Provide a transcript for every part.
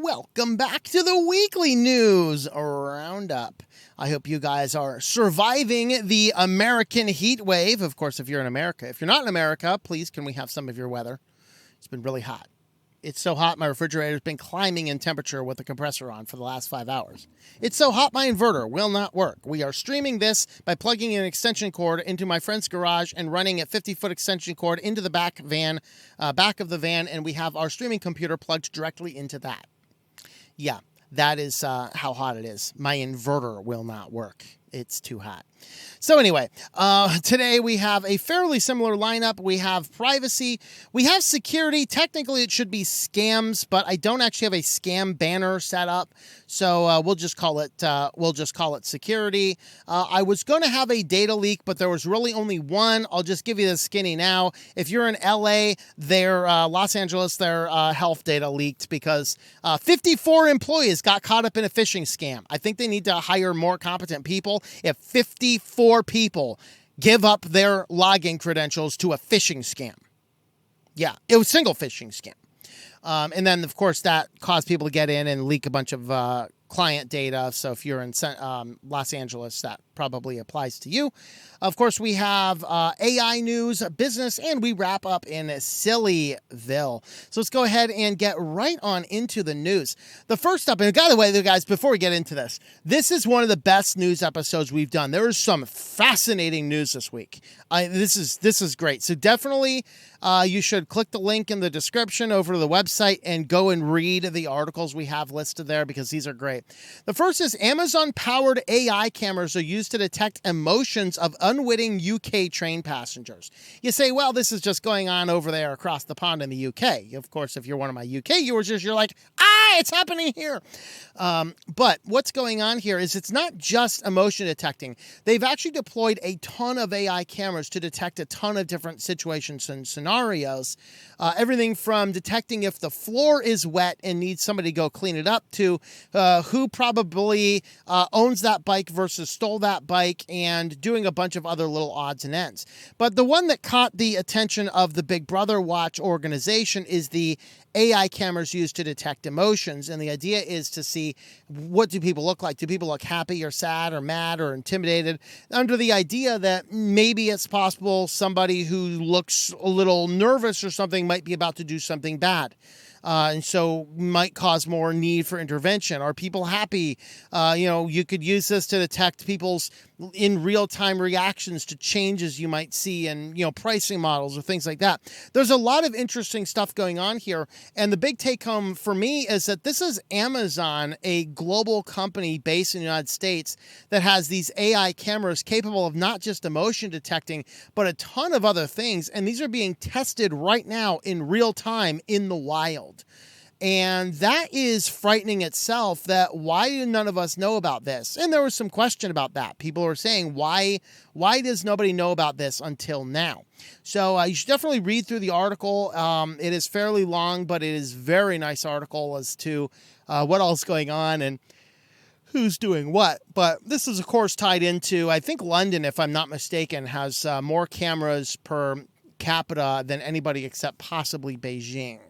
Welcome back to the weekly news Roundup. I hope you guys are surviving the American heat wave. Of course, if you're in America. If you're not in America, please, can we have some of your weather? It's been really hot. It's so hot, my refrigerator's been climbing in temperature with the compressor on for the last 5 hours. It's so hot, my inverter will not work. We are streaming this by plugging an extension cord into my friend's garage and running a 50-foot extension cord into the back of the van, and we have our streaming computer plugged directly into that. Yeah, that is how hot it is. My inverter will not work. It's too hot. So anyway, today we have a fairly similar lineup. We have privacy. We have security. Technically, it should be scams, but I don't actually have a scam banner set up. So we'll just call it security. I was going to have a data leak, but there was really only one. I'll just give you the skinny now. If you're in LA, Los Angeles, their health data leaked because 54 employees got caught up in a phishing scam. I think they need to hire more competent people. If 54 people give up their login credentials to a phishing scam. Yeah, it was a single phishing scam. And then, of course, that caused people to get in and leak a bunch of client data. So if you're in Los Angeles, that probably applies to you. Of course, we have AI news, business, and we wrap up in Sillyville. So let's go ahead and get right on into the news. The first up, and by the way, guys, before we get into this is one of the best news episodes we've done. There is some fascinating news this week. This is great. So definitely you should click the link in the description over to the website and go and read the articles we have listed there because these are great. The first is Amazon-powered AI cameras are used to detect emotions of unwitting UK train passengers. You say, well, this is just going on over there across the pond in the UK. Of course, if you're one of my UK users, you're like, it's happening here. But what's going on here is it's not just emotion detecting. They've actually deployed a ton of AI cameras to detect a ton of different situations and scenarios. Everything from detecting if the floor is wet and needs somebody to go clean it up to who probably owns that bike versus stole that bike and doing a bunch of other little odds and ends. But the one that caught the attention of the Big Brother Watch organization is the AI cameras used to detect emotions. And the idea is to see, what do people look like? Do people look happy or sad or mad or intimidated? Under the idea that maybe it's possible somebody who looks a little nervous or something might be about to do something bad. And so might cause more need for intervention. Are people happy? You could use this to detect people's in real-time reactions to changes you might see in, pricing models or things like that. There's a lot of interesting stuff going on here. And the big take-home for me is that this is Amazon, a global company based in the United States that has these AI cameras capable of not just emotion detecting, but a ton of other things. And these are being tested right now in real time in the wild. And that is frightening itself, that why do none of us know about this? And there was some question about that. People were saying, why does nobody know about this until now? So you should definitely read through the article. It is fairly long, but it is a very nice article as to what else is going on and who's doing what. But this is, of course, tied into, I think London, if I'm not mistaken, has more cameras per capita than anybody except possibly Beijing.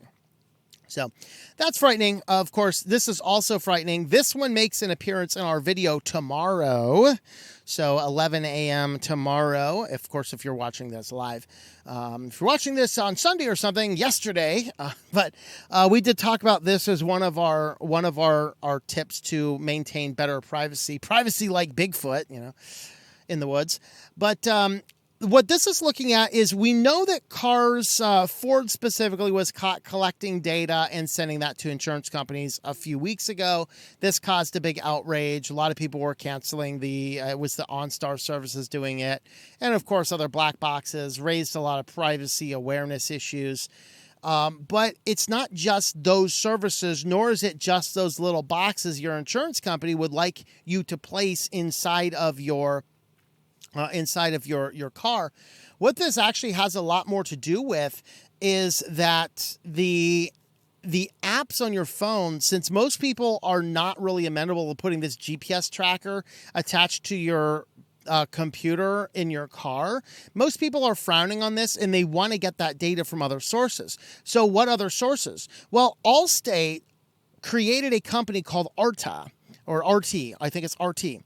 So that's frightening. Of course, this is also frightening. This one makes an appearance in our video tomorrow. So 11 a.m. tomorrow. Of course, if you're watching this live. If you're watching this on Sunday or something, yesterday. But we did talk about this as one of our tips to maintain better privacy. Privacy like Bigfoot, in the woods. But what this is looking at is we know that cars, Ford specifically, was caught collecting data and sending that to insurance companies a few weeks ago. This caused a big outrage. A lot of people were canceling it was the OnStar services doing it. And of course, other black boxes raised a lot of privacy awareness issues. But it's not just those services, nor is it just those little boxes your insurance company would like you to place inside of your car. What this actually has a lot more to do with is that the apps on your phone, since most people are not really amenable to putting this GPS tracker attached to your computer in your car, most people are frowning on this and they want to get that data from other sources. So what other sources? Well, Allstate created a company called Arta, or RT. I think it's RT.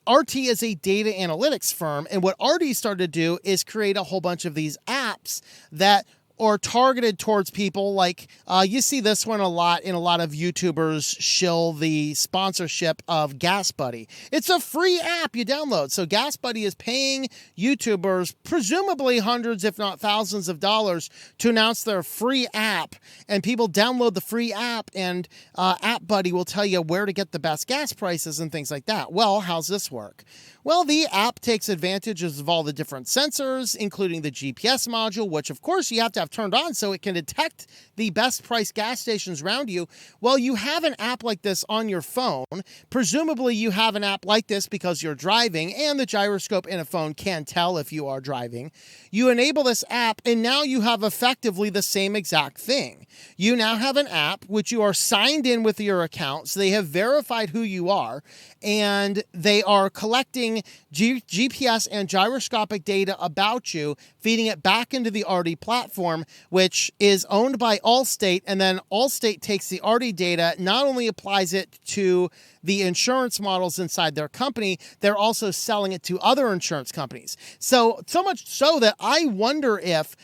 RT is a data analytics firm, and what RT started to do is create a whole bunch of these apps that are targeted towards people like, you see this one a lot in a lot of YouTubers shill the sponsorship of Gas Buddy. It's a free app you download. So Gas Buddy is paying YouTubers presumably hundreds, if not thousands of dollars to announce their free app. And people download the free app, and App Buddy will tell you where to get the best gas prices and things like that. Well, how's this work? Well, the app takes advantage of all the different sensors, including the GPS module, which of course you have to have turned on so it can detect the best price gas stations around you. Well, you have an app like this on your phone. Presumably you have an app like this because you're driving, and the gyroscope in a phone can tell if you are driving. You enable this app, and now you have effectively the same exact thing. You now have an app which you are signed in with your account, so they have verified who you are, and they are collecting GPS and gyroscopic data about you, feeding it back into the RD platform, which is owned by Allstate, and then Allstate takes the RD data, not only applies it to the insurance models inside their company, they're also selling it to other insurance companies. So much so that I wonder if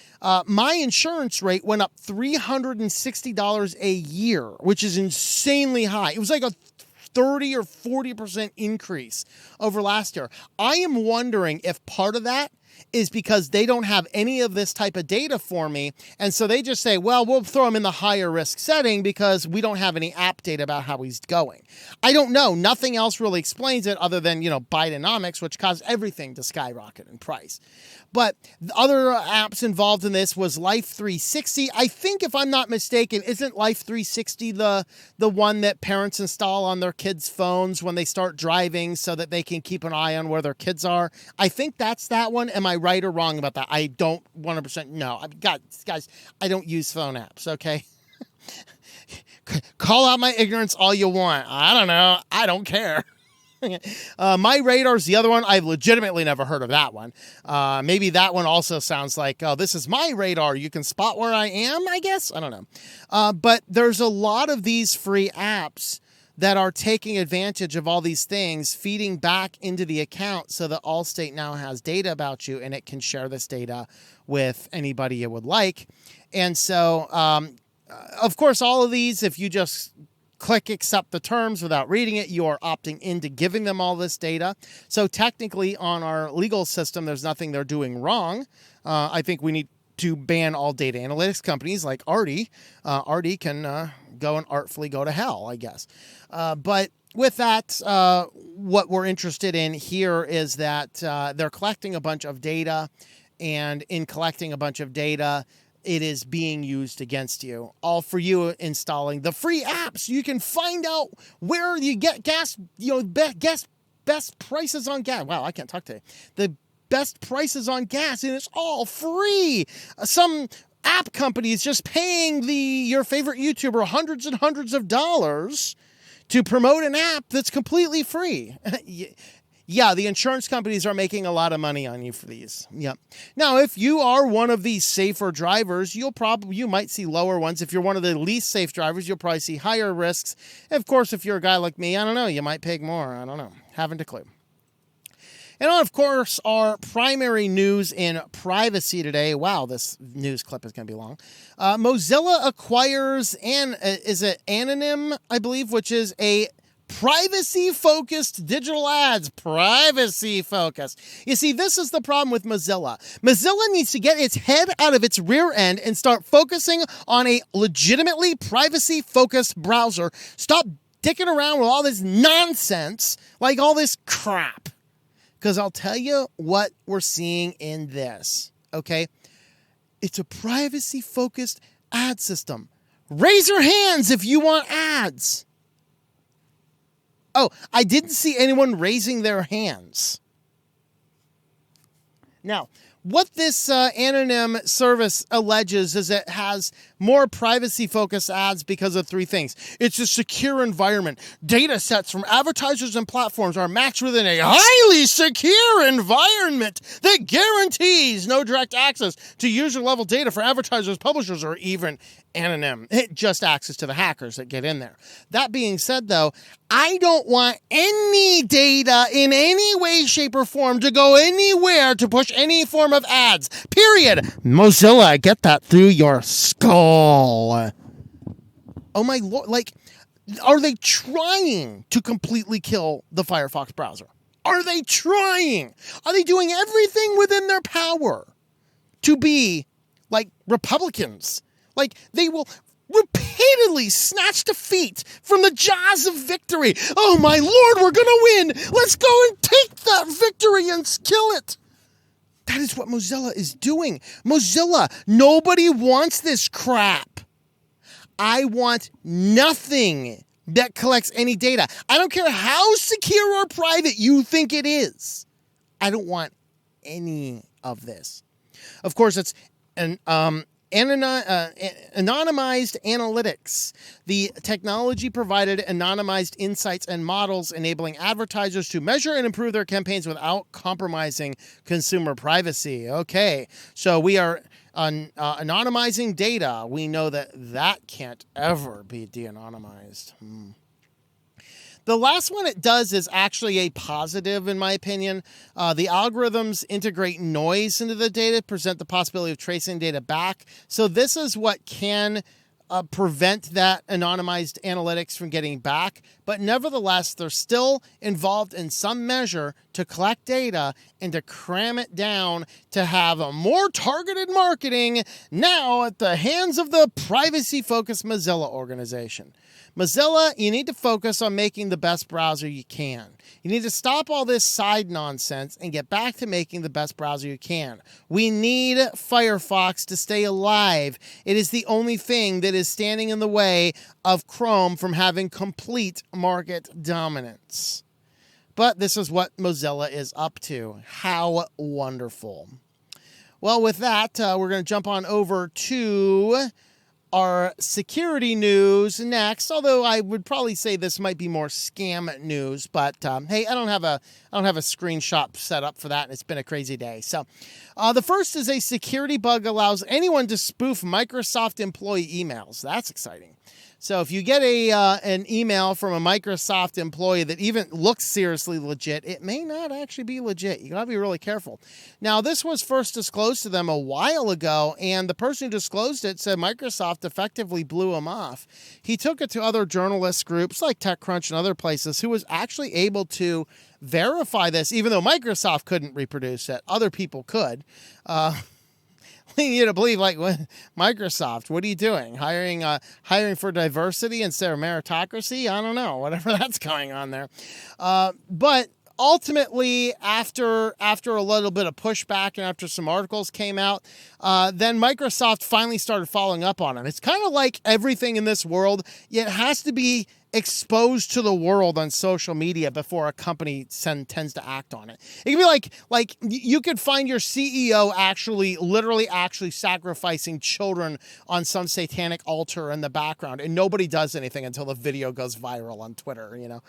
my insurance rate went up $360 a year, which is insanely high. It was like a 30 or 40% increase over last year. I am wondering if part of that is because they don't have any of this type of data for me, and so they just say, well, we'll throw him in the higher risk setting because we don't have any app data about how he's going. I don't know. Nothing else really explains it other than, Bidenomics, which caused everything to skyrocket in price. But the other apps involved in this was Life 360. I think, if I'm not mistaken, isn't Life 360 the one that parents install on their kids' phones when they start driving so that they can keep an eye on where their kids are? I think that's that one. Am I right or wrong about that? I don't 100% know. Guys, I don't use phone apps, okay? Call out my ignorance all you want. I don't know. I don't care. My Radar's the other one. I've legitimately never heard of that one. Maybe that one also sounds like, oh, this is my radar. You can spot where I am, I guess. I don't know. But there's a lot of these free apps that are taking advantage of all these things, feeding back into the account so that Allstate now has data about you, and it can share this data with anybody it would like. And so, of course, all of these, if you just click accept the terms without reading it, you are opting into giving them all this data. So technically on our legal system, there's nothing they're doing wrong. I think we need to ban all data analytics companies like Arty. Arty can go and artfully go to hell, I guess. But with that, what we're interested in here is that they're collecting a bunch of data, and in collecting a bunch of data, it is being used against you. All for you installing the free apps. You can find out where you get gas, best prices on gas. Wow, I can't talk today. The best prices on gas, and it's all free. Some app company is just paying your favorite YouTuber hundreds and hundreds of dollars to promote an app that's completely free. Yeah, the insurance companies are making a lot of money on you for these. Yep. Now, if you are one of these safer drivers, you might see lower ones. If you're one of the least safe drivers, you'll probably see higher risks. Of course, if you're a guy like me, I don't know, you might pay more. I don't know. Haven't a clue. And of course, our primary news in privacy today. Wow, this news clip is going to be long. Mozilla acquires Anonym, I believe, which is a privacy-focused digital ads. Privacy-focused. You see, this is the problem with Mozilla. Mozilla needs to get its head out of its rear end and start focusing on a legitimately privacy-focused browser. Stop dicking around with all this nonsense, like all this crap. Because I'll tell you what we're seeing in this, okay? It's a privacy-focused ad system. Raise your hands if you want ads. Oh, I didn't see anyone raising their hands. Now, what this Anonym service alleges is it has more privacy-focused ads because of three things. It's a secure environment. Data sets from advertisers and platforms are matched within a highly secure environment that guarantees no direct access to user-level data for advertisers, publishers, or even anonym. It just access to the hackers that get in there. That being said, though, I don't want any data in any way, shape, or form to go anywhere to push any form of ads. Period. Mozilla, get that through your skull. Oh my Lord, like, are they trying to completely kill the Firefox browser? Are they trying? Are they doing everything within their power to be like Republicans? Like, they will repeatedly snatch defeat from the jaws of victory. Oh my Lord, we're gonna win. Let's go and take that victory and kill it. That is what Mozilla is doing. Mozilla, nobody wants this crap. I want nothing that collects any data. I don't care how secure or private you think it is. I don't want any of this. Of course, it's anonymized analytics. The technology provided anonymized insights and models enabling advertisers to measure and improve their campaigns without compromising consumer privacy. Okay, so we are anonymizing data. We know that can't ever be de-anonymized. The last one it does is actually a positive, in my opinion. The algorithms integrate noise into the data, present the possibility of tracing data back. So this is what can prevent that anonymized analytics from getting back. But nevertheless, they're still involved in some measure to collect data and to cram it down to have a more targeted marketing now at the hands of the privacy-focused Mozilla organization. Mozilla, you need to focus on making the best browser you can. You need to stop all this side nonsense and get back to making the best browser you can. We need Firefox to stay alive. It is the only thing that is standing in the way of Chrome from having complete market dominance. But this is what Mozilla is up to. How wonderful. Well, with that, we're going to jump on over to our security news next, although I would probably say this might be more scam news, but hey, I don't have a screenshot set up for that, and it's been a crazy day. So the first is a security bug allows anyone to spoof Microsoft employee emails. That's exciting. So if you get an email from a Microsoft employee that even looks seriously legit, it may not actually be legit. You got to be really careful. Now, this was first disclosed to them a while ago, and the person who disclosed it said Microsoft effectively blew him off. He took it to other journalist groups like TechCrunch and other places who was actually able to verify this, even though Microsoft couldn't reproduce it. Other people could. Leading you to believe, like, Microsoft, what are you doing? Hiring for diversity instead of meritocracy? I don't know, whatever that's going on there. But ultimately, after a little bit of pushback and after some articles came out, then Microsoft finally started following up on it. It's kind of like everything in this world. It has to be exposed to the world on social media before a company tends to act on it. It could be like you could find your CEO literally sacrificing children on some satanic altar in the background, and nobody does anything until the video goes viral on Twitter, you know.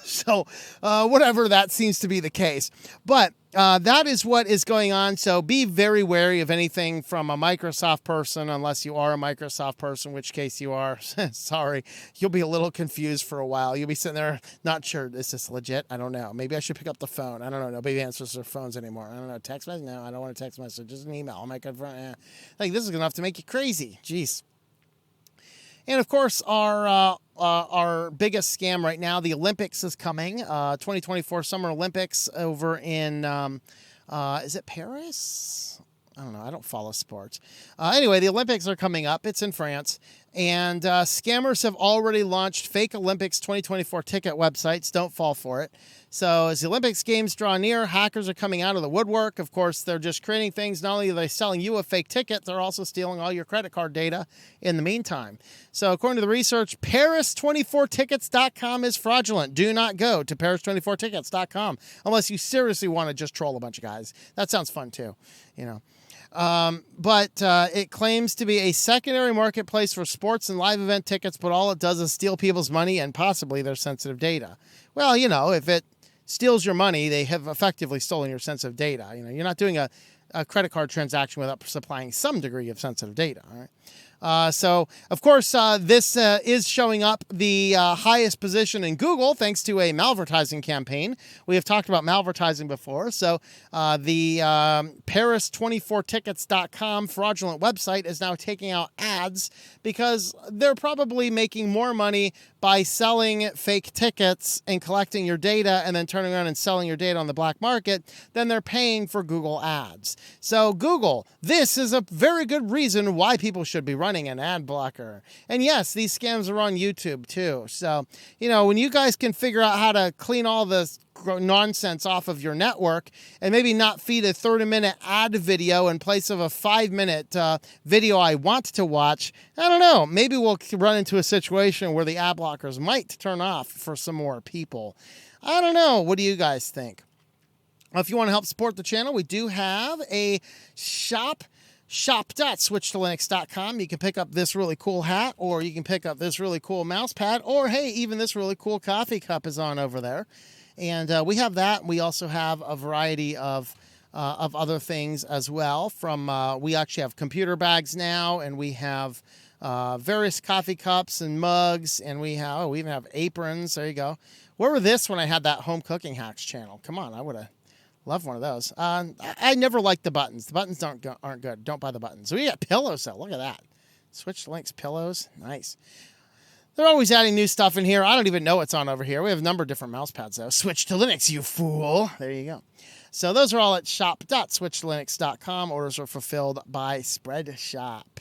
So whatever, that seems to be the case. But that is what is going on. So be very wary of anything from a Microsoft person, unless you are a Microsoft person, which case you are. Sorry, you'll be a little confused for a while. You'll be sitting there not sure, is this legit? I don't know. Maybe I should pick up the phone. I don't know. Nobody answers their phones anymore. I don't know. Text message? No, I don't want a text message. Just an email. I'll make it. Like, this is enough to make you crazy. Jeez. And of course, our biggest scam right now, the Olympics is coming. 2024 Summer Olympics over in, is it Paris? I don't know. I don't follow sports. Anyway, the Olympics are coming up. It's in France. And scammers have already launched fake Olympics 2024 ticket websites. Don't fall for it. So as the Olympics games draw near, hackers are coming out of the woodwork. Of course, they're just creating things. Not only are they selling you a fake ticket, they're also stealing all your credit card data in the meantime. So according to the research, Paris24tickets.com is fraudulent. Do not go to Paris24tickets.com unless you seriously want to just troll a bunch of guys. That sounds fun too, you know. But it claims to be a secondary marketplace for sports and live event tickets, but all it does is steal people's money and possibly their sensitive data. Well, if it steals your money, they have effectively stolen your sensitive data. You're not doing a credit card transaction without supplying some degree of sensitive data. All right. So, of course, this is showing up the highest position in Google thanks to a malvertising campaign. We have talked about malvertising before. So, the Paris24tickets.com fraudulent website is now taking out ads because they're probably making more money by selling fake tickets and collecting your data and then turning around and selling your data on the black market than they're paying for Google ads. So, Google, this is a very good reason why people should be running an ad blocker. And yes, these scams are on YouTube too. So, when you guys can figure out how to clean all this nonsense off of your network and maybe not feed a 30-minute ad video in place of a 5-minute video I want to watch, I don't know. Maybe we'll run into a situation where the ad blockers might turn off for some more people. I don't know. What do you guys think? If you want to help support the channel, we do have a shop.switchedtolinux.com. You can pick up this really cool hat, or you can pick up this really cool mouse pad, or hey, even this really cool coffee cup is on over there. And we have that. We also have a variety of other things as well. We actually have computer bags now, and we have various coffee cups and mugs, and we even have aprons. There you go. Where were this when I had that home cooking hacks channel? Come on, I would have loved one of those. I never liked the buttons. The buttons aren't good. Don't buy the buttons. We got pillows though. Look at that. Switch to Linux pillows. Nice. They're always adding new stuff in here. I don't even know what's on over here. We have a number of different mouse pads though. Switch to Linux, you fool. There you go. So those are all at shop.switchedtolinux.com. Orders are fulfilled by Spreadshop.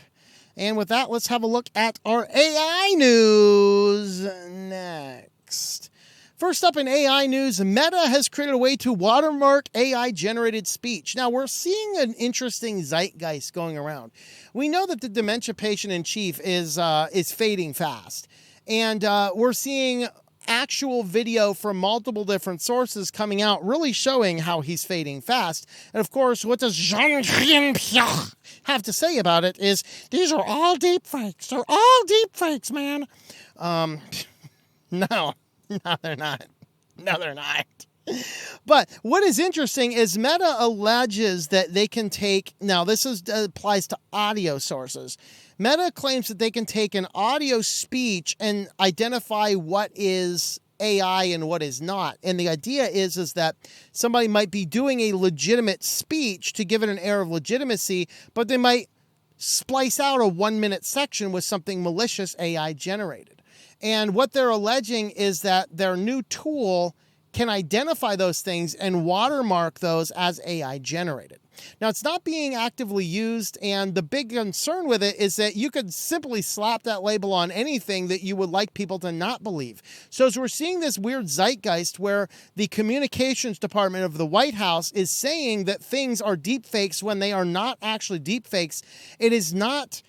And with that, let's have a look at our AI news next. First up in AI news, Meta has created a way to watermark AI-generated speech. Now, we're seeing an interesting zeitgeist going around. We know that the dementia patient in chief is fading fast. And we're seeing actual video from multiple different sources coming out, really showing how he's fading fast. And of course, what does Jean have to say about it is, these are all deep fakes. They're all deep fakes, man. No, they're not. No, they're not. But what is interesting is Meta alleges that they can take, now this applies to audio sources. Meta claims that they can take an audio speech and identify what is AI and what is not. And the idea is that somebody might be doing a legitimate speech to give it an air of legitimacy, but they might splice out a 1-minute section with something malicious AI generated. And what they're alleging is that their new tool can identify those things and watermark those as AI generated. Now, it's not being actively used, and the big concern with it is that you could simply slap that label on anything that you would like people to not believe. So as we're seeing this weird zeitgeist where the communications department of the White House is saying that things are deepfakes when they are not actually deepfakes, it is not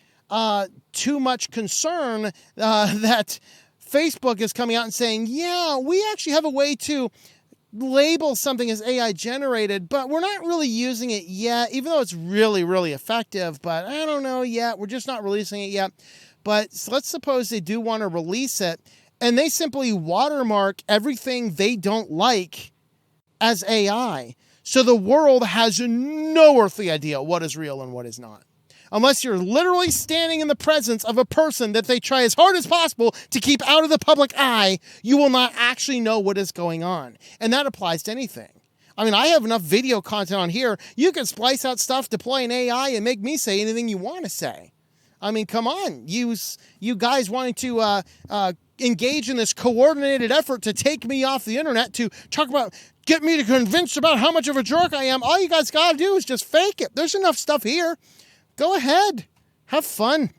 too much concern that Facebook is coming out and saying, yeah, we actually have a way to label something as AI generated, but we're not really using it yet, even though it's really, really effective. But I don't know yet. We're just not releasing it yet. But let's suppose they do want to release it, and they simply watermark everything they don't like as AI. So the world has no earthly idea what is real and what is not. Unless you're literally standing in the presence of a person that they try as hard as possible to keep out of the public eye, you will not actually know what is going on. And that applies to anything. I mean, I have enough video content on here. You can splice out stuff, deploy an AI, and make me say anything you want to say. I mean, come on. You guys wanting to engage in this coordinated effort to take me off the internet, to talk about, get me to convince about how much of a jerk I am. All you guys got to do is just fake it. There's enough stuff here. Go ahead. Have fun.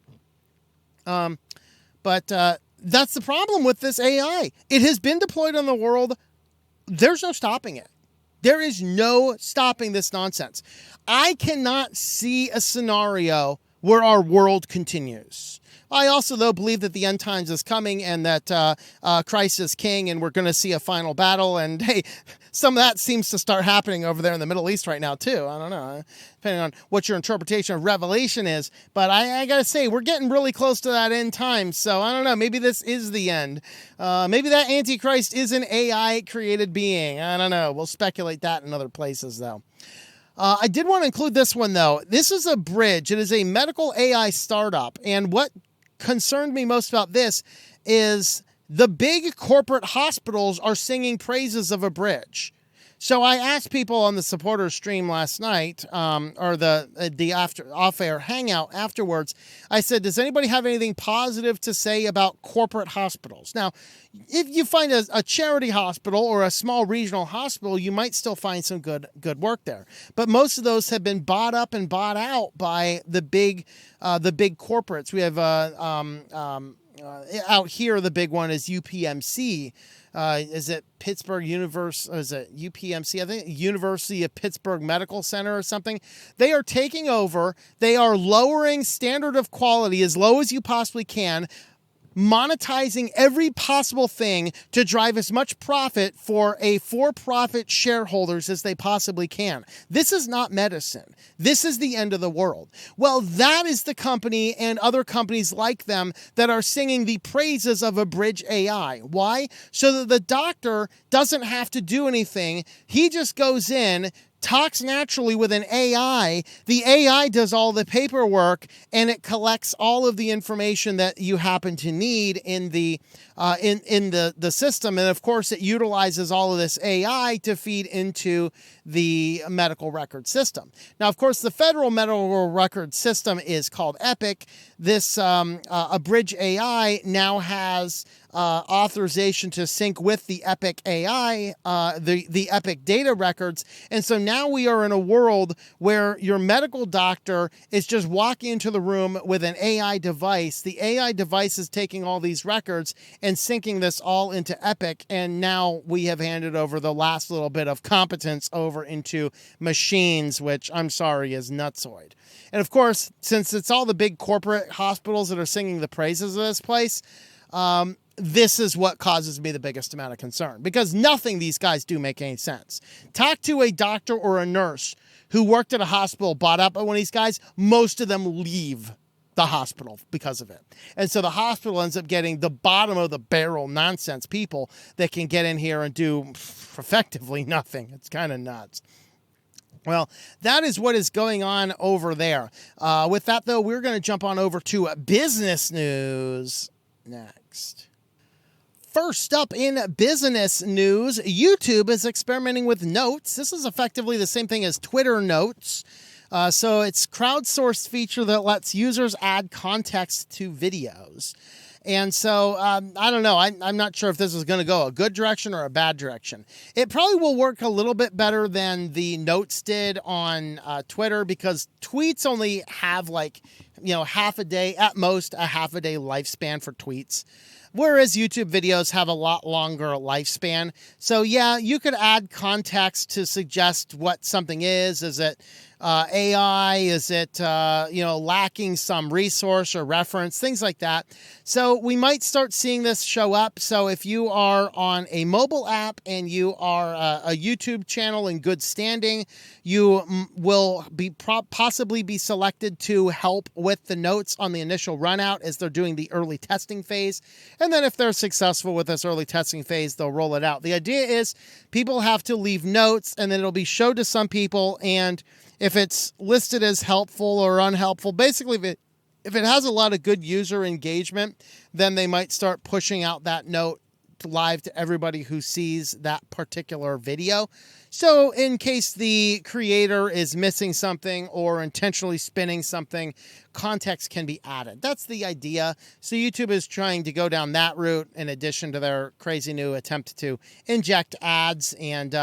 But that's the problem with this AI. It has been deployed on the world. There's no stopping it. There is no stopping this nonsense. I cannot see a scenario where our world continues. I also, though, believe that the end times is coming and that Christ is king and we're going to see a final battle. And, hey, some of that seems to start happening over there in the Middle East right now, too. I don't know, depending on what your interpretation of Revelation is. But I got to say, we're getting really close to that end time. So, I don't know, maybe this is the end. Maybe that Antichrist is an AI-created being. I don't know. We'll speculate that in other places, though. I did want to include this one, though. This is Abridge. It is a medical AI startup. And what concerned me most about this is the big corporate hospitals are singing praises of Abridge. So I asked people on the supporter stream last night, or the off-air hangout afterwards. I said, does anybody have anything positive to say about corporate hospitals? Now, if you find a charity hospital or a small regional hospital, you might still find some good work there. But most of those have been bought up and bought out by the big corporates. We have out here, the big one is UPMC. Is it Pittsburgh University? Is it UPMC? I think University of Pittsburgh Medical Center or something. They are taking over. They are lowering standard of quality as low as you possibly can, monetizing every possible thing to drive as much profit for a for-profit shareholders as they possibly can. This is not medicine. This is the end of the world. Well, that is the company and other companies like them that are singing the praises of Abridge AI. Why? So that the doctor doesn't have to do anything. He just goes in, talks naturally with an AI. The AI does all the paperwork, and it collects all of the information that you happen to need in the system. And of course, it utilizes all of this AI to feed into the medical record system. Now, of course, the federal medical record system is called Epic. This Abridge AI now has authorization to sync with the Epic AI, the Epic data records. And so now we are in a world where your medical doctor is just walking into the room with an AI device. The AI device is taking all these records and syncing this all into Epic. And now we have handed over the last little bit of competence over into machines, which I'm sorry is nutsoid. And of course, since it's all the big corporate hospitals that are singing the praises of this place, this is what causes me the biggest amount of concern, because nothing these guys do make any sense. Talk to a doctor or a nurse who worked at a hospital, bought up by one of these guys. Most of them leave the hospital because of it. And so the hospital ends up getting the bottom of the barrel nonsense people that can get in here and do effectively nothing. It's kind of nuts. Well, that is what is going on over there. With that, though, we're going to jump on over to business news next. First up in business news, YouTube is experimenting with Notes. This is effectively the same thing as Twitter Notes. So it's a crowdsourced feature that lets users add context to videos. And so, I don't know. I'm not sure if this is going to go a good direction or a bad direction. It probably will work a little bit better than the Notes did on Twitter, because tweets only have half a day, at most a half a day lifespan for tweets. Whereas YouTube videos have a lot longer lifespan. So yeah, you could add context to suggest what something is. Is it AI? Is it, lacking some resource or reference? Things like that. So we might start seeing this show up. So if you are on a mobile app and you are a YouTube channel in good standing, you will be possibly be selected to help with the notes on the initial run out as they're doing the early testing phase. And then if they're successful with this early testing phase, they'll roll it out. The idea is people have to leave notes, and then it'll be showed to some people. And if it's listed as helpful or unhelpful, basically if it has a lot of good user engagement, then they might start pushing out that note live to everybody who sees that particular video. So in case the creator is missing something or intentionally spinning something, context can be added. That's the idea. So YouTube is trying to go down that route in addition to their crazy new attempt to inject ads and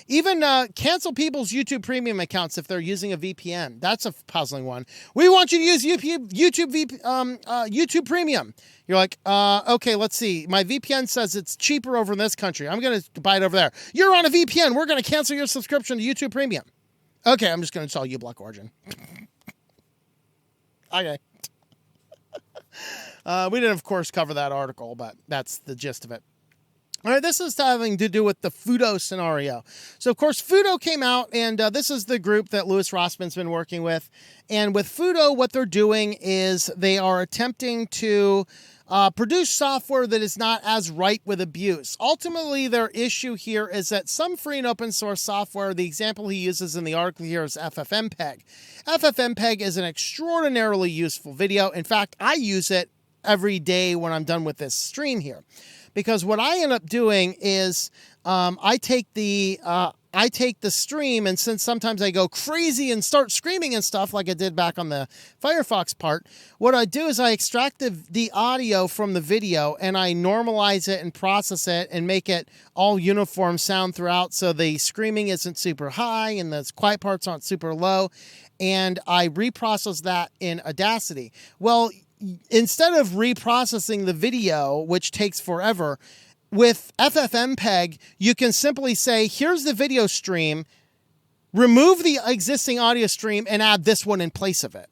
even cancel people's YouTube Premium accounts if they're using a VPN. That's a puzzling one. We want you to use YouTube Premium. You're like, okay, let's see. My VPN says it's cheaper over in this country. I'm going to buy it over there. You're on a VPN. We're going to cancel your subscription to YouTube Premium. Okay, I'm just going to install uBlock Origin. Okay. We didn't, of course, cover that article, but that's the gist of it. All right, this is having to do with the Futo scenario. So, of course, Futo came out, and this is the group that Louis Rossman's been working with. And with Futo, what they're doing is they are attempting to produce software that is not as ripe with abuse. Ultimately, their issue here is that some free and open source software, the example he uses in the article here is FFmpeg. FFmpeg is an extraordinarily useful video. In fact, I use it every day when I'm done with this stream here. Because what I end up doing is I take the stream, and since sometimes I go crazy and start screaming and stuff like I did back on the Firefox part, what I do is I extract the audio from the video and I normalize it and process it and make it all uniform sound throughout, so the screaming isn't super high and the quiet parts aren't super low, and I reprocess that in Audacity. Well, instead of reprocessing the video, which takes forever, with FFmpeg, you can simply say, here's the video stream, remove the existing audio stream, and add this one in place of it.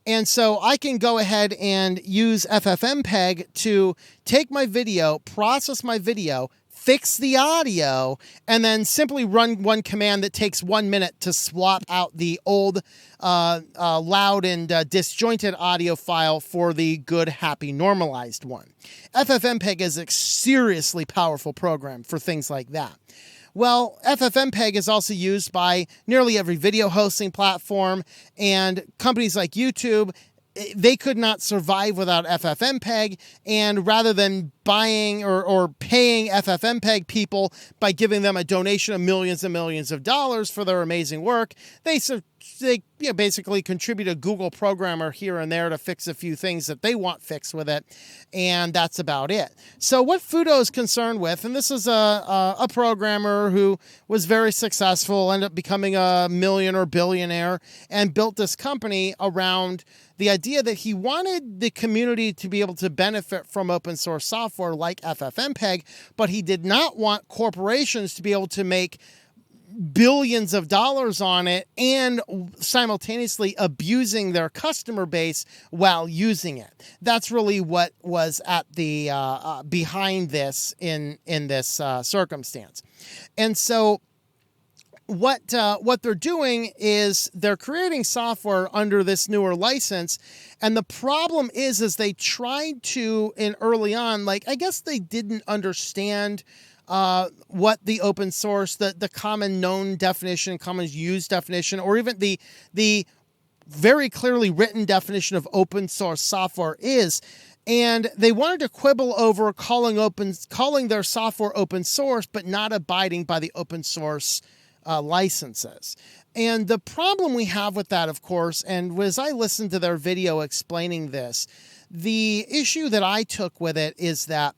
And so I can go ahead and use FFmpeg to take my video, process my video, fix the audio, and then simply run one command that takes 1 minute to swap out the old loud and disjointed audio file for the good, happy, normalized one. FFmpeg is a seriously powerful program for things like that. Well, FFmpeg is also used by nearly every video hosting platform, and companies like YouTube, they could not survive without FFmpeg, and rather than buying or paying FFmpeg people by giving them a donation of millions and millions of dollars for their amazing work, they basically contribute a Google programmer here and there to fix a few things that they want fixed with it, and that's about it. So what Futo is concerned with, and this is a programmer who was very successful, ended up becoming a millionaire or billionaire, and built this company around the idea that he wanted the community to be able to benefit from open source software like FFmpeg, but he did not want corporations to be able to make billions of dollars on it and simultaneously abusing their customer base while using it. That's really what was at the behind this in this circumstance. And so what they're doing is they're creating software under this newer license, and the problem is they tried to, in early on, I guess they didn't understand what the open source, the common known definition, common used definition, or even the very clearly written definition of open source software is. And they wanted to quibble over calling their software open source, but not abiding by the open source licenses. And the problem we have with that, of course, and as I listened to their video explaining this, the issue that I took with it is that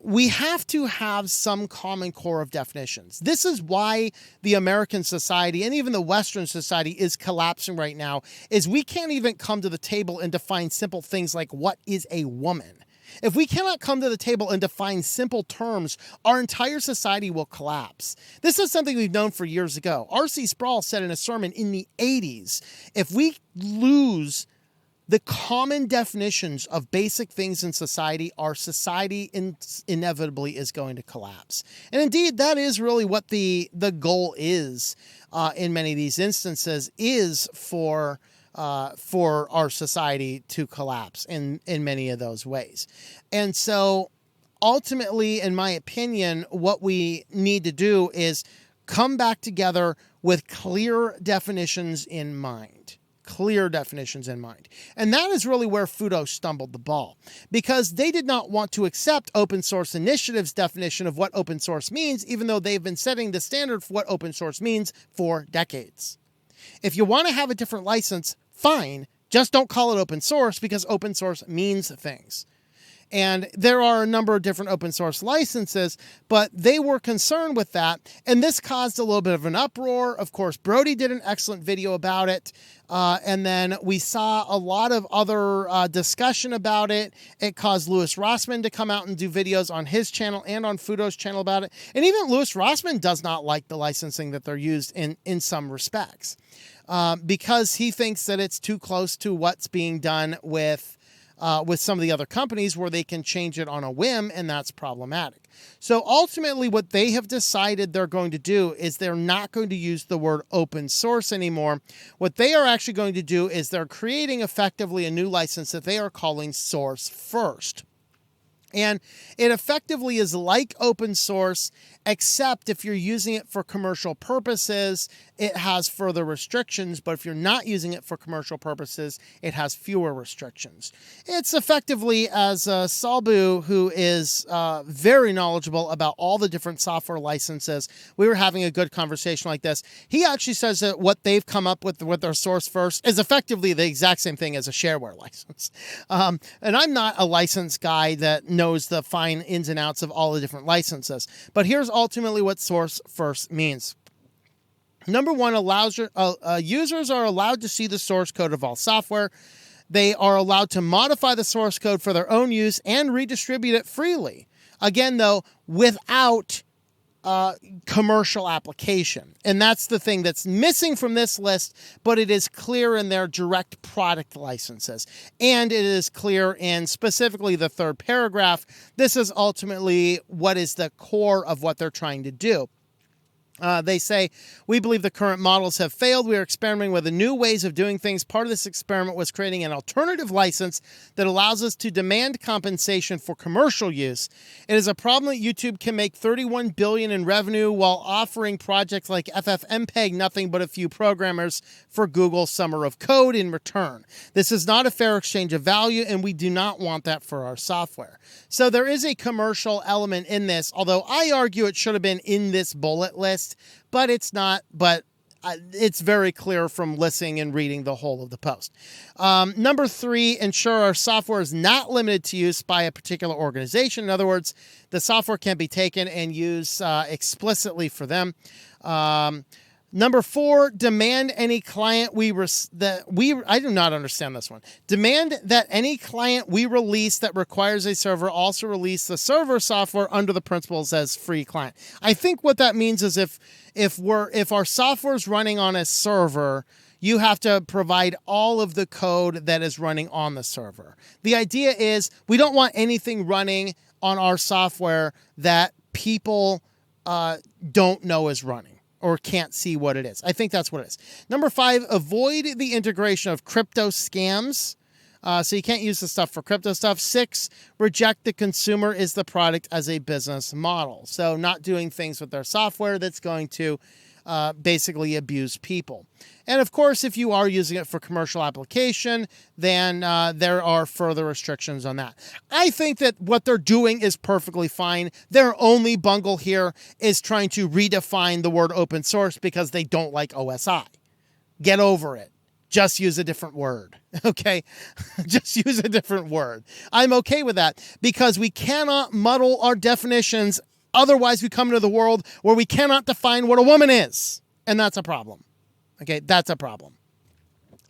we have to have some common core of definitions. This is why the American society and even the Western society is collapsing right now, is we can't even come to the table and define simple things like what is a woman. If we cannot come to the table and define simple terms, our entire society will collapse. This is something we've known for years ago. R.C. Sproul said in a sermon in the 80s, if we lose the common definitions of basic things in society, our society inevitably is going to collapse. And indeed, that is really what the goal is in many of these instances, is for our society to collapse in many of those ways. And so ultimately, in my opinion, what we need to do is come back together with clear definitions in mind. Clear definitions in mind. And that is really where Futo stumbled the ball, because they did not want to accept Open Source Initiative's definition of what open source means, even though they've been setting the standard for what open source means for decades. If you want to have a different license, fine, just don't call it open source, because open source means things. And there are a number of different open source licenses, but they were concerned with that. And this caused a little bit of an uproar. Of course, Brody did an excellent video about it. And then we saw a lot of other discussion about it. It caused Louis Rossman to come out and do videos on his channel and on Futo's channel about it. And even Louis Rossman does not like the licensing that they're used in some respects, because he thinks that it's too close to what's being done with with some of the other companies where they can change it on a whim, and that's problematic. So ultimately what they have decided they're going to do is they're not going to use the word open source anymore. What they are actually going to do is they're creating effectively a new license that they are calling Source First. And it effectively is like open source, except if you're using it for commercial purposes, it has further restrictions. But if you're not using it for commercial purposes, it has fewer restrictions. It's effectively, as Salbu, who is very knowledgeable about all the different software licenses, we were having a good conversation like this. He actually says that what they've come up with their Source First is effectively the exact same thing as a shareware license. And I'm not a license guy that knows the fine ins and outs of all the different licenses. But here's ultimately what Source First means. Number one, users are allowed to see the source code of all software. They are allowed to modify the source code for their own use and redistribute it freely. Again, though, without commercial application. And that's the thing that's missing from this list, but it is clear in their direct product licenses. And it is clear in specifically the third paragraph. This is ultimately what is the core of what they're trying to do. They say, we believe the current models have failed. We are experimenting with the new ways of doing things. Part of this experiment was creating an alternative license that allows us to demand compensation for commercial use. It is a problem that YouTube can make $31 billion in revenue while offering projects like FFmpeg nothing but a few programmers for Google's Summer of Code in return. This is not a fair exchange of value, and we do not want that for our software. So there is a commercial element in this, although I argue it should have been in this bullet list. But it's not, but it's very clear from listening and reading the whole of the post. Number three, ensure our software is not limited to use by a particular organization. In other words, the software can be taken and used explicitly for them. Number four, demand any client I do not understand this one. Demand that any client we release that requires a server also release the server software under the principles as free client. I think what that means is if our software is running on a server, you have to provide all of the code that is running on the server. The idea is we don't want anything running on our software that people don't know is running or can't see what it is. I think that's what it is. Number five, avoid the integration of crypto scams. So you can't use the stuff for crypto stuff. Six, reject the consumer is the product as a business model. So not doing things with their software that's going to basically abuse people. And of course, if you are using it for commercial application, then there are further restrictions on that. I think that what they're doing is perfectly fine. Their only bungle here is trying to redefine the word open source because they don't like OSI. Get over it. Just use a different word, okay? Just use a different word. I'm okay with that because we cannot muddle our definitions. Otherwise, we come into the world where we cannot define what a woman is. And that's a problem. Okay, that's a problem.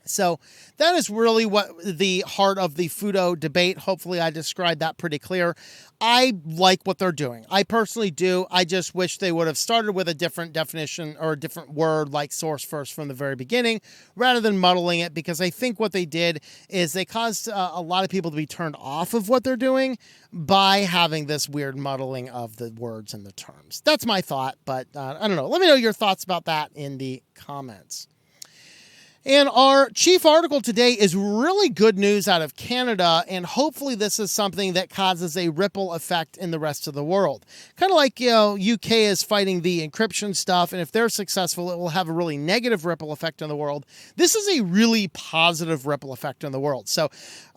So that is really what the heart of the Futo debate. Hopefully I described that pretty clear. I like what they're doing. I personally do. I just wish they would have started with a different definition or a different word like source first from the very beginning rather than muddling it, because I think what they did is they caused a lot of people to be turned off of what they're doing by having this weird muddling of the words and the terms. That's my thought, but I don't know. Let me know your thoughts about that in the comments. And our chief article today is really good news out of Canada, and hopefully this is something that causes a ripple effect in the rest of the world. Kind of like, UK is fighting the encryption stuff, and if they're successful, it will have a really negative ripple effect on the world. This is a really positive ripple effect on the world. So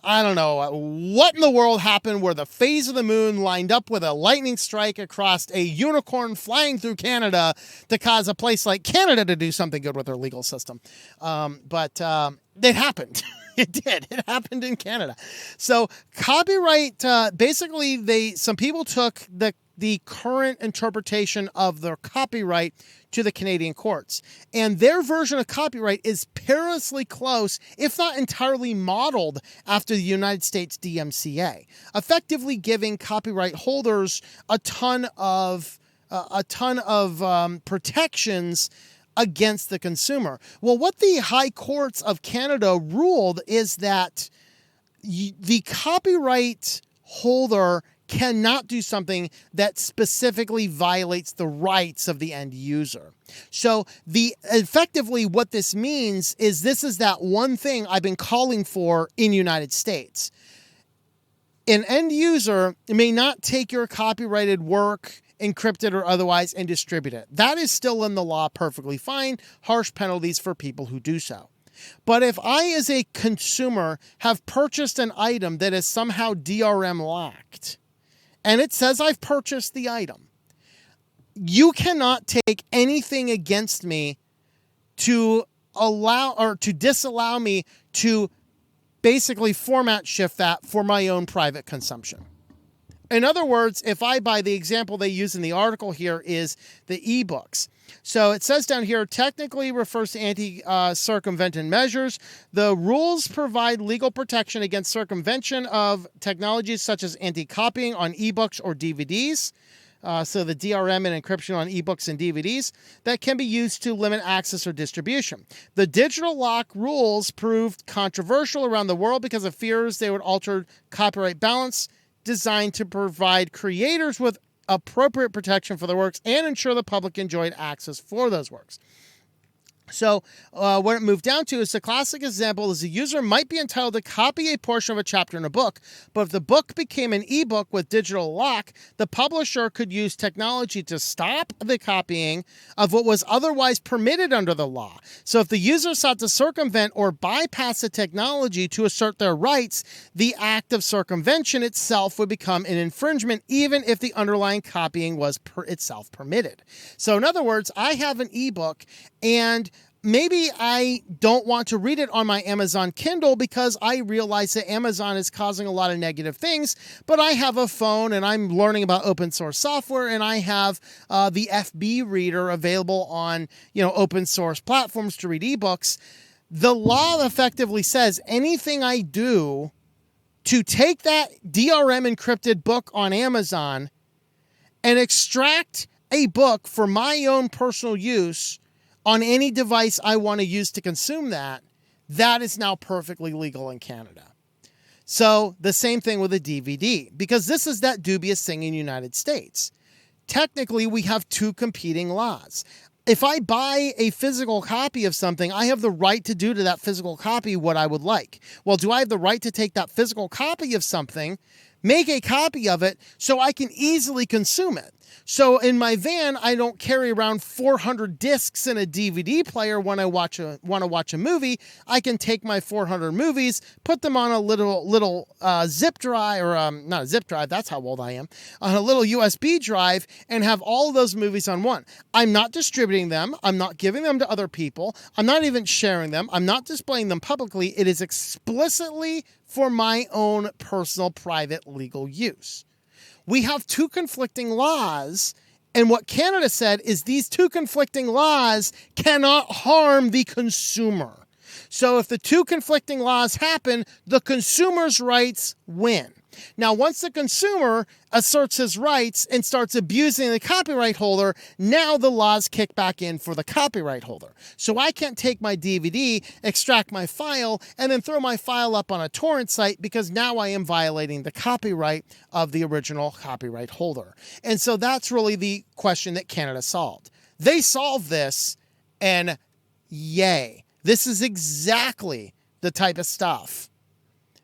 I don't know what in the world happened where the phase of the moon lined up with a lightning strike across a unicorn flying through Canada to cause a place like Canada to do something good with their legal system. But it happened. It did. It happened in Canada. So copyright, basically some people took the current interpretation of their copyright to the Canadian courts. And their version of copyright is perilously close, if not entirely modeled after the United States DMCA, effectively giving copyright holders a ton of protections against the consumer. Well, what the high courts of Canada ruled is that the copyright holder cannot do something that specifically violates the rights of the end user. So effectively what this means is this is that one thing I've been calling for in the United States. An end user may not take your copyrighted work, encrypted or otherwise, and distribute it. That is still in the law perfectly fine. Harsh penalties for people who do so. But if I, as a consumer, have purchased an item that is somehow DRM locked, and it says I've purchased the item, you cannot take anything against me to allow or to disallow me to basically format shift that for my own private consumption. In other words, if I buy, the example they use in the article here is the ebooks. So it says down here, technically refers to anti-circumvention measures. The rules provide legal protection against circumvention of technologies such as anti-copying on ebooks or DVDs. So the DRM and encryption on ebooks and DVDs that can be used to limit access or distribution. The digital lock rules proved controversial around the world because of fears they would alter copyright balance, designed to provide creators with appropriate protection for their works and ensure the public enjoyed access for those works. So what it moved down to is the classic example is the user might be entitled to copy a portion of a chapter in a book, but if the book became an ebook with digital lock, the publisher could use technology to stop the copying of what was otherwise permitted under the law. So if the user sought to circumvent or bypass the technology to assert their rights, the act of circumvention itself would become an infringement, even if the underlying copying was itself permitted. So in other words, I have an ebook and maybe I don't want to read it on my Amazon Kindle because I realize that Amazon is causing a lot of negative things, but I have a phone and I'm learning about open source software and I have the FB reader available on, open source platforms to read ebooks. The law effectively says anything I do to take that DRM encrypted book on Amazon and extract a book for my own personal use on any device I want to use to consume that is now perfectly legal in Canada. So the same thing with a DVD, because this is that dubious thing in the United States. Technically, we have two competing laws. If I buy a physical copy of something, I have the right to do to that physical copy what I would like. Well, do I have the right to take that physical copy of something, make a copy of it so I can easily consume it? So in my van, I don't carry around 400 discs in a DVD player when I want to watch a movie. I can take my 400 movies, put them on a little zip drive, or not a zip drive, that's how old I am, on a little USB drive, and have all of those movies on one. I'm not distributing them. I'm not giving them to other people. I'm not even sharing them. I'm not displaying them publicly. It is explicitly for my own personal, private, legal use. We have two conflicting laws, and what Canada said is these two conflicting laws cannot harm the consumer. So if the two conflicting laws happen, the consumer's rights win. Now, once the consumer asserts his rights and starts abusing the copyright holder, now the laws kick back in for the copyright holder. So I can't take my DVD, extract my file, and then throw my file up on a torrent site because now I am violating the copyright of the original copyright holder. And so that's really the question that Canada solved. They solved this, and yay. This is exactly the type of stuff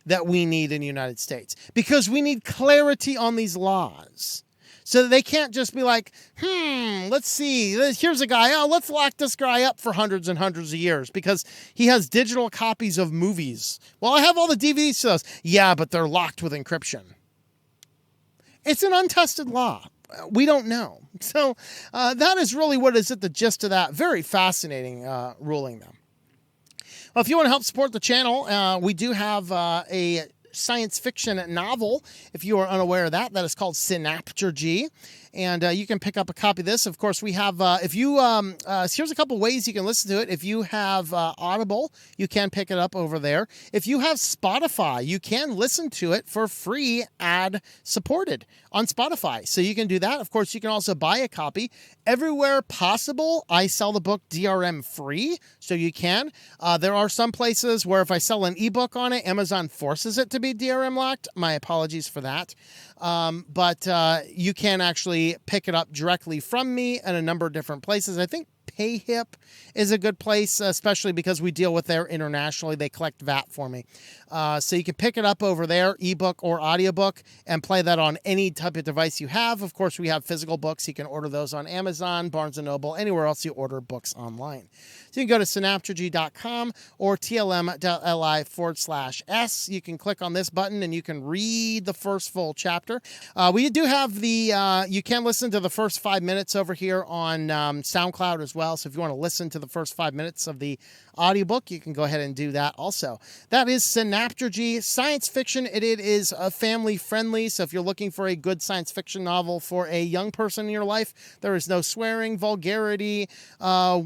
that we need in the United States, because we need clarity on these laws so that they can't just be like, let's see, here's a guy, let's lock this guy up for hundreds and hundreds of years because he has digital copies of movies. Well, I have all the DVDs to those. Yeah, but they're locked with encryption. It's an untested law. We don't know. So that is really what is at the gist of that very fascinating ruling, though. Well, if you want to help support the channel, we do have a science fiction novel, if you are unaware of that is called Synaptergy. and you can pick up a copy of this. Of course, we have, if you, here's a couple ways you can listen to it. If you have Audible, you can pick it up over there. If you have Spotify, you can listen to it for free, ad supported on Spotify. So you can do that. Of course, you can also buy a copy. Everywhere possible, I sell the book DRM free, so you can. There are some places where if I sell an ebook on it, Amazon forces it to be DRM locked. My apologies for that. But you can actually pick it up directly from me in a number of different places. I think PayHip is a good place, especially because we deal with there internationally. They collect VAT for me. So you can pick it up over there, ebook or audiobook, and play that on any type of device you have. Of course, we have physical books. You can order those on Amazon, Barnes & Noble, anywhere else you order books online. So you can go to synaptergy.com or tlm.li/s. You can click on this button and you can read the first full chapter. We do have the, you can listen to the first 5 minutes over here on SoundCloud as well. So if you want to listen to the first 5 minutes of the audiobook, you can go ahead and do that also. That is Synaptergy science fiction. It is family friendly. So if you're looking for a good science fiction novel for a young person in your life, there is no swearing, vulgarity. I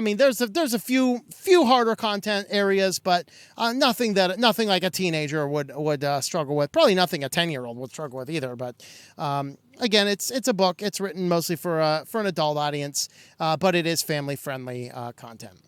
mean, there's a few harder content areas, but nothing like a teenager would struggle with. Probably nothing a 10-year-old would struggle with either. But again, it's a book. It's written mostly for an adult audience, but it is family friendly content.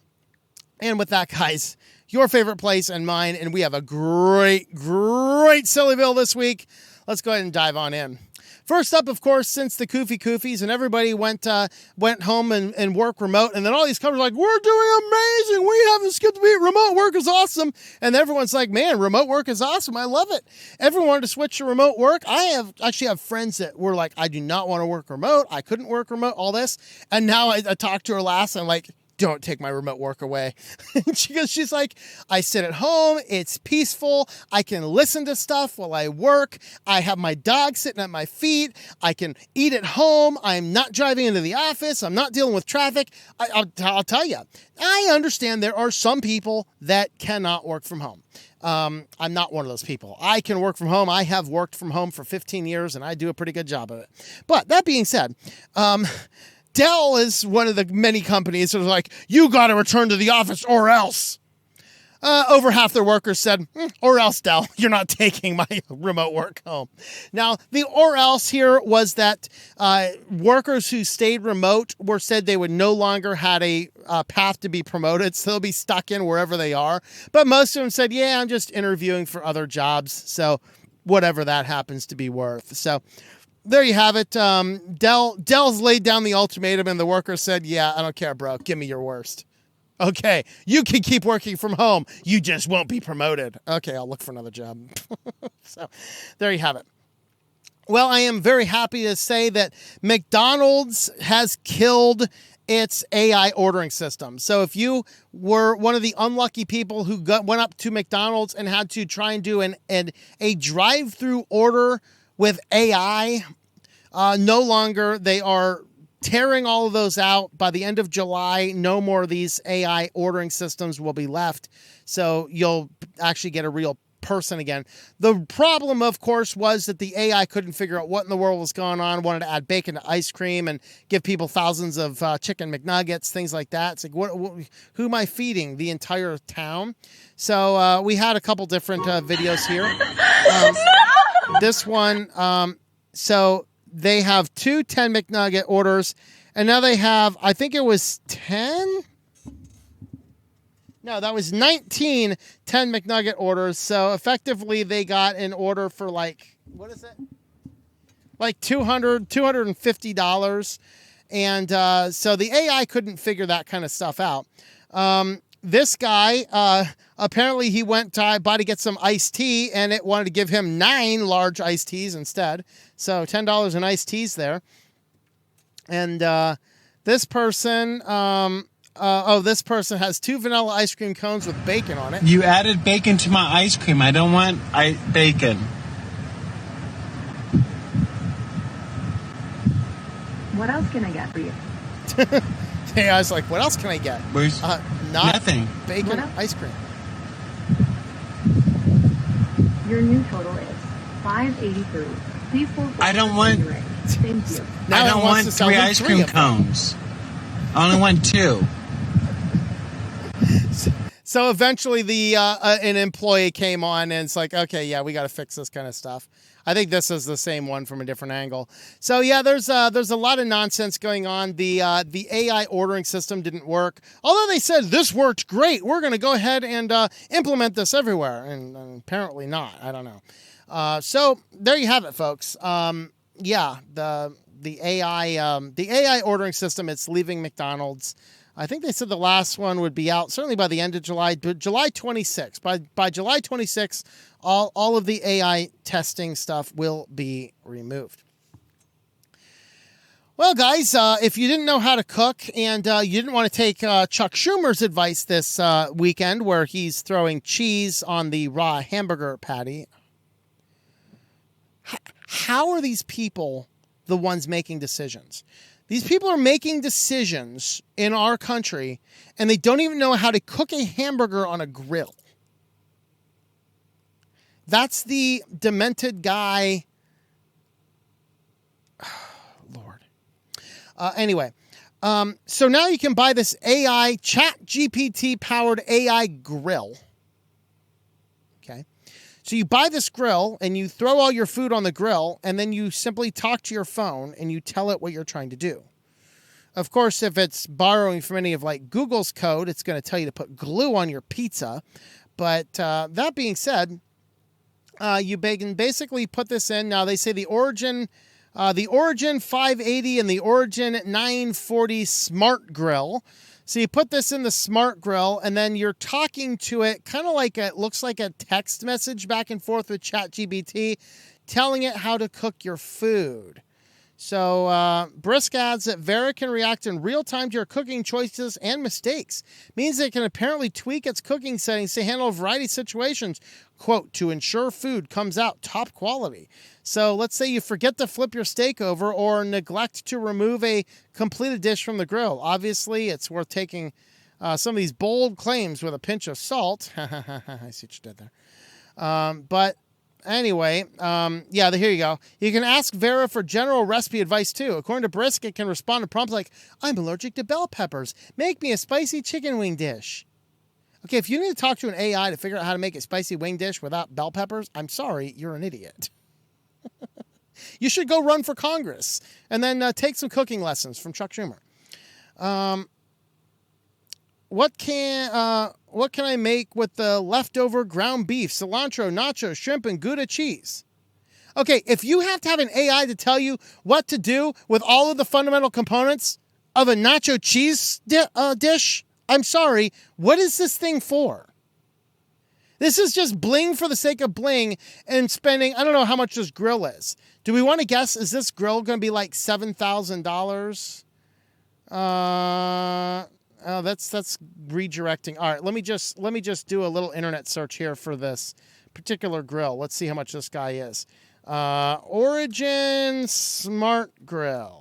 And with that, guys, your favorite place and mine, and we have a great Sillyville this week. Let's go ahead and dive on in. First up, of course, since the Koofies and everybody went home and work remote, and then all these companies are like, we're doing amazing. We haven't skipped a beat. Remote work is awesome. And everyone's like, man, remote work is awesome. I love it. Everyone wanted to switch to remote work. I actually have friends that were like, I do not want to work remote. I couldn't work remote, all this. And now I talked to her last and I'm like, don't take my remote work away. She's like, I sit at home. It's peaceful. I can listen to stuff while I work. I have my dog sitting at my feet. I can eat at home. I'm not driving into the office. I'm not dealing with traffic. I'll tell you, I understand there are some people that cannot work from home. I'm not one of those people. I can work from home. I have worked from home for 15 years and I do a pretty good job of it. But that being said, Dell is one of the many companies that are like, you got to return to the office or else. Over half their workers said, or else, Dell, you're not taking my remote work home. Now, the or else here was that workers who stayed remote said they would no longer had a path to be promoted, so they'll be stuck in wherever they are. But most of them said, yeah, I'm just interviewing for other jobs, so whatever that happens to be worth. So there you have it. Dell's laid down the ultimatum, and the worker said, yeah, I don't care, bro. Give me your worst. Okay, you can keep working from home. You just won't be promoted. Okay, I'll look for another job. So there you have it. Well, I am very happy to say that McDonald's has killed its AI ordering system. So if you were one of the unlucky people who went up to McDonald's and had to try and do a drive-through order with AI, no longer. They are tearing all of those out. By the end of July, no more of these AI ordering systems will be left. So you'll actually get a real person again. The problem, of course, was that the AI couldn't figure out what in the world was going on, wanted to add bacon to ice cream and give people thousands of chicken McNuggets, things like that. It's like, who am I feeding? The entire town? So we had a couple different videos here. This one, so they have 2 10 McNugget orders, and now they have, I think it was 10? No, that was 19 10 McNugget orders. So effectively, they got an order for like, what is it? Like $250. And so the AI couldn't figure that kind of stuff out. This guy, apparently he went to get some iced tea, and it wanted to give him 9 large iced teas instead. So $10 in iced teas there. And this person, this person has 2 vanilla ice cream cones with bacon on it. You added bacon to my ice cream. I don't want bacon. What else can I get for you? Yeah, I was like, what else can I get? Nothing. Bacon ice cream. Your new total is $5.83. Please hold. I don't want Thank you. Now I it don't wants want to sell 3 them ice 3 cream of them. cones. I only want 2. So eventually an employee came on and it's like, okay, yeah, we got to fix this kind of stuff. I think this is the same one from a different angle. So yeah, there's a lot of nonsense going on. The AI ordering system didn't work. Although they said this worked great, we're going to go ahead and implement this everywhere, and apparently not. I don't know. So there you have it, folks. Yeah, the AI ordering system, it's leaving McDonald's. I think they said the last one would be out certainly by the end of July, July 26th. By July 26th, all of the AI testing stuff will be removed. Well, guys, if you didn't know how to cook and you didn't want to take Chuck Schumer's advice this weekend, where he's throwing cheese on the raw hamburger patty, how are these people the ones making decisions? These people are making decisions in our country, and they don't even know how to cook a hamburger on a grill. That's the demented guy. Lord. Anyway, so now you can buy this AI, ChatGPT powered AI grill. Okay. So you buy this grill and you throw all your food on the grill, and then you simply talk to your phone and you tell it what you're trying to do. Of course, if it's borrowing from any of like Google's code, it's going to tell you to put glue on your pizza. But that being said, you can basically put this in. Now they say the Origin 580 and the Origin 940 Smart Grill. So you put this in the Smart Grill, and then you're talking to it kind of like it looks like a text message back and forth with ChatGPT, telling it how to cook your food. So Brisk adds that Vera can react in real time to your cooking choices and mistakes. Means it can apparently tweak its cooking settings to handle a variety of situations, quote, to ensure food comes out top quality. So let's say you forget to flip your steak over or neglect to remove a completed dish from the grill. Obviously, it's worth taking some of these bold claims with a pinch of salt. I see what you did there. But anyway, yeah, here you go. You can ask Vera for general recipe advice, too. According to Brisk, it can respond to prompts like, I'm allergic to bell peppers. Make me a spicy chicken wing dish. Okay, if you need to talk to an AI to figure out how to make a spicy wing dish without bell peppers, I'm sorry, you're an idiot. You should go run for Congress and then take some cooking lessons from Chuck Schumer. What can I make with the leftover ground beef, cilantro, nachos, shrimp, and Gouda cheese? Okay, if you have to have an AI to tell you what to do with all of the fundamental components of a nacho cheese dish, I'm sorry, what is this thing for? This is just bling for the sake of bling and spending, I don't know how much this grill is. Do we want to guess, is this grill going to be like $7,000? Oh, that's redirecting. All right, let me just do a little internet search here for this particular grill. Let's see how much this guy is. Origin Smart Grill.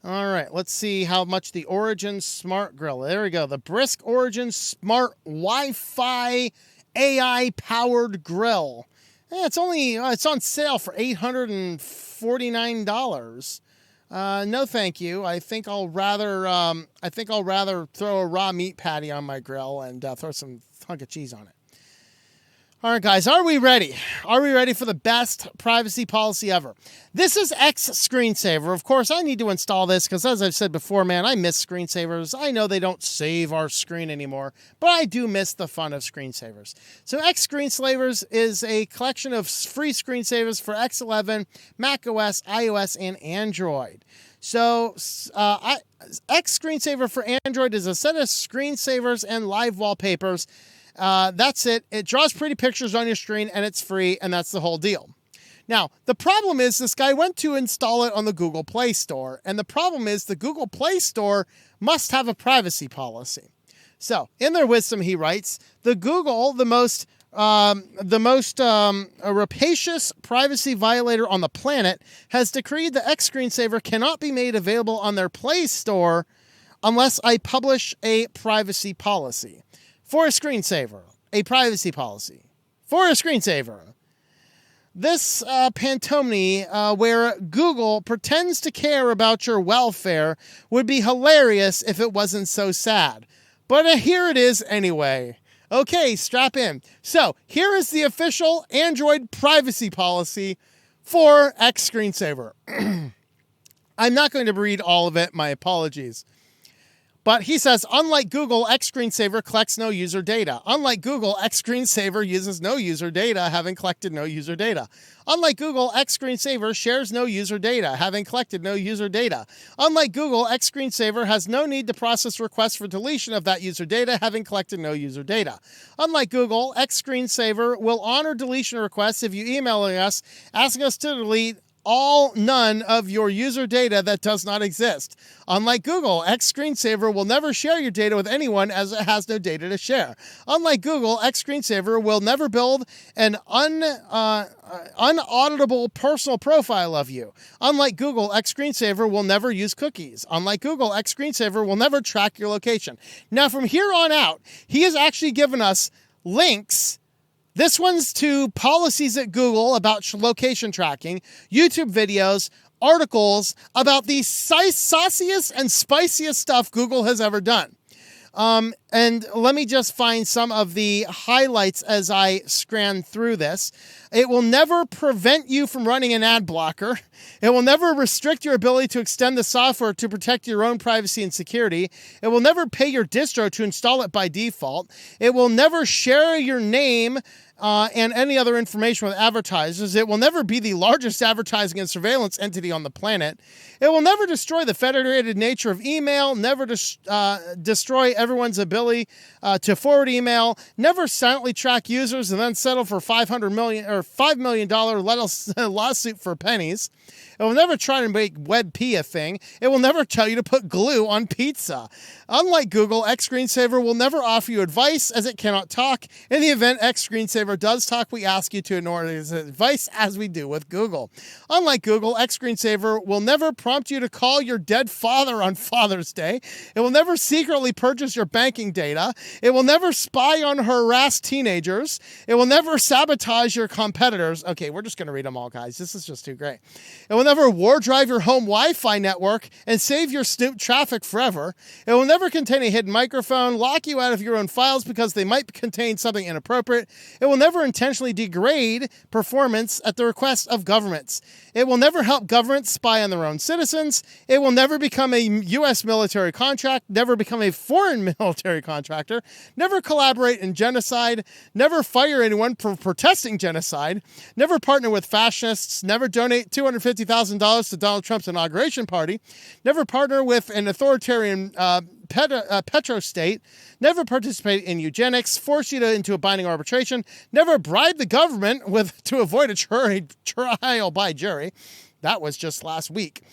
All right, let's see how much the Origin Smart Grill. There we go. The Brisk Origin Smart Wi-Fi AI-powered grill. It's on sale for $849. No, thank you. I think I'll rather throw a raw meat patty on my grill and throw some hunk of cheese on it. All right, guys, are we ready? Are we ready for the best privacy policy ever? This is X Screensaver. Of course, I need to install this because, as I've said before, man, I miss screensavers. I know they don't save our screen anymore, but I do miss the fun of screensavers. So X Screensavers is a collection of free screensavers for X11, macOS, iOS, and Android. So X Screensaver for Android is a set of screensavers and live wallpapers. That's it. It draws pretty pictures on your screen, and it's free, and that's the whole deal. Now, the problem is this guy went to install it on the Google Play Store, and the problem is the Google Play Store must have a privacy policy. So, in their wisdom, he writes, Google, the most rapacious privacy violator on the planet, has decreed the X Screensaver cannot be made available on their Play Store unless I publish a privacy policy. For a screensaver, a privacy policy. For a screensaver. This pantomime where Google pretends to care about your welfare would be hilarious if it wasn't so sad. But here it is anyway. Okay, strap in. So here is the official Android privacy policy for X Screensaver. I'm not going to read all of it. My apologies. But he says, unlike Google, X Screensaver collects no user data. Unlike Google, X Screensaver uses no user data, having collected no user data. Unlike Google, X Screensaver shares no user data, having collected no user data. Unlike Google, X Screensaver has no need to process requests for deletion of that user data, having collected no user data. Unlike Google, X Screensaver will honor deletion requests if you email us asking us to delete none of your user data that does not exist. Unlike Google, X Screensaver will never share your data with anyone as it has no data to share. Unlike Google, X Screensaver will never build an unauditable personal profile of you. Unlike Google, X Screensaver will never use cookies. Unlike Google, X Screensaver will never track your location. Now, from here on out, he has actually given us links. This one's to policies at Google about location tracking, YouTube videos, articles about the sauciest and spiciest stuff Google has ever done. And let me just find some of the highlights as I scan through this. It will never prevent you from running an ad blocker. It will never restrict your ability to extend the software to protect your own privacy and security. It will never pay your distro to install it by default. It will never share your name and any other information with advertisers. It will never be the largest advertising and surveillance entity on the planet. It will never destroy the federated nature of email, never destroy everyone's ability to forward email, never silently track users and then settle for $5 million lawsuit for pennies. It will never try to make WebP a thing. It will never tell you to put glue on pizza. Unlike Google, X Screensaver will never offer you advice as it cannot talk. In the event X Screensaver does talk, we ask you to ignore his advice as we do with Google. Unlike Google, X Screensaver will never prompt you to call your dead father on Father's Day. It will never secretly purchase your banking data. It will never spy on harassed teenagers. It will never sabotage your competitors. Okay, we're just going to read them all, guys. This is just too great. It will never war drive your home Wi-Fi network and save your Snoop traffic forever. It will never contain a hidden microphone, lock you out of your own files because they might contain something inappropriate. It will never intentionally degrade performance at the request of governments. It will never help governments spy on their own citizens. It will never become a U.S. military contract, never become a foreign military contractor, never collaborate in genocide, never fire anyone for protesting genocide, never partner with fascists, never donate $250,000 to Donald Trump's inauguration party, never partner with an authoritarian petrostate, never participate in eugenics, force you into a binding arbitration, never bribe the government to avoid a trial by jury. That was just last week.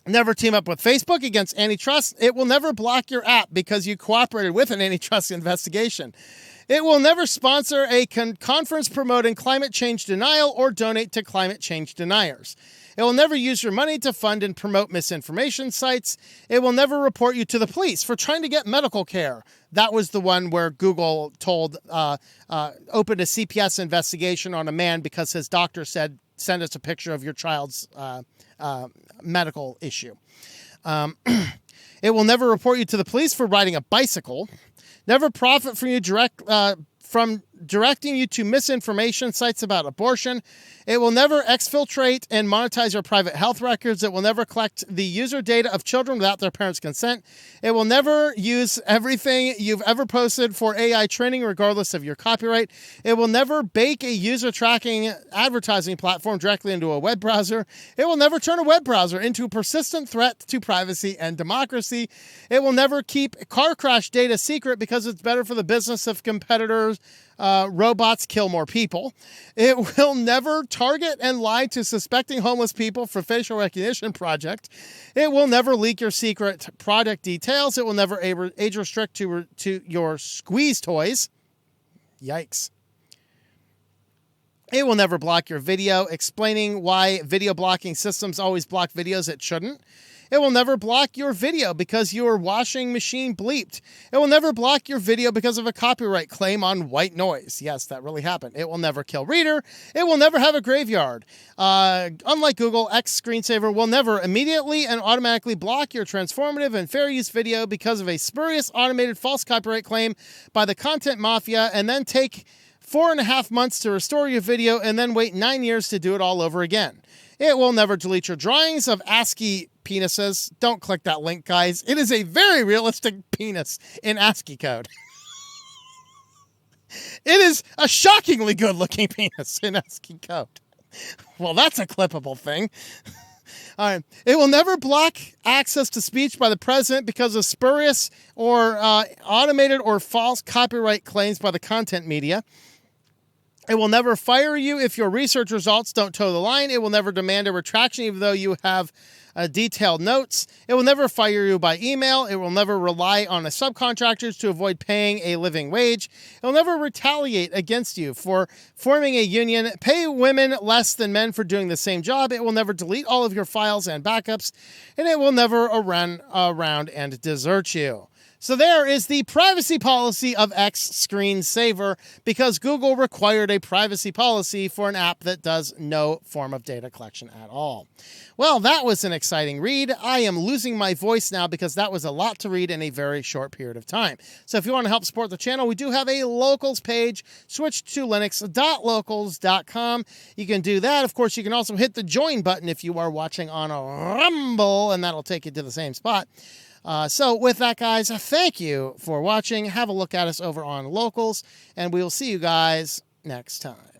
Never team up with Facebook against antitrust. It will never block your app because you cooperated with an antitrust investigation. It will never sponsor a conference promoting climate change denial or donate to climate change deniers. It will never use your money to fund and promote misinformation sites. It will never report you to the police for trying to get medical care. That was the one where Google opened a CPS investigation on a man because his doctor said, send us a picture of your child's medical issue. It will never report you to the police for riding a bicycle. Never profit from directing you to misinformation sites about abortion. It will never exfiltrate and monetize your private health records. It will never collect the user data of children without their parents' consent. It will never use everything you've ever posted for AI training, regardless of your copyright. It will never bake a user tracking advertising platform directly into a web browser. It will never turn a web browser into a persistent threat to privacy and democracy. It will never keep car crash data secret because it's better for the business if competitors robots kill more people. It will never target and lie to suspecting homeless people for facial recognition project. It will never leak your secret product details. It will never age restrict to your squeeze toys. Yikes. It will never block your video, explaining why video blocking systems always block videos it shouldn't. It will never block your video because your washing machine bleeped. It will never block your video because of a copyright claim on white noise. Yes, that really happened. It will never kill Reader. It will never have a graveyard. Unlike Google, X Screensaver will never immediately and automatically block your transformative and fair use video because of a spurious automated false copyright claim by the content mafia, and then take 4.5 months to restore your video and then wait 9 years to do it all over again. It will never delete your drawings of ASCII penises. Don't click that link, guys. It is a very realistic penis in ASCII code. It is a shockingly good-looking penis in ASCII code. Well, that's a clippable thing. All right. It will never block access to speech by the president because of spurious or automated or false copyright claims by the content media. It will never fire you if your research results don't toe the line. It will never demand a retraction even though you have detailed notes. It will never fire you by email. It will never rely on a subcontractors to avoid paying a living wage. It will never retaliate against you for forming a union, pay women less than men for doing the same job. It will never delete all of your files and backups, and it will never run around and desert you. So there is the privacy policy of X Screensaver, because Google required a privacy policy for an app that does no form of data collection at all. Well, that was an exciting read. I am losing my voice now because that was a lot to read in a very short period of time. So if you want to help support the channel, we do have a locals page, switchedtolinux.locals.com. You can do that. Of course, you can also hit the join button if you are watching on a Rumble, and that'll take you to the same spot. So with that, guys, thank you for watching. Have a look at us over on Locals, and we will see you guys next time.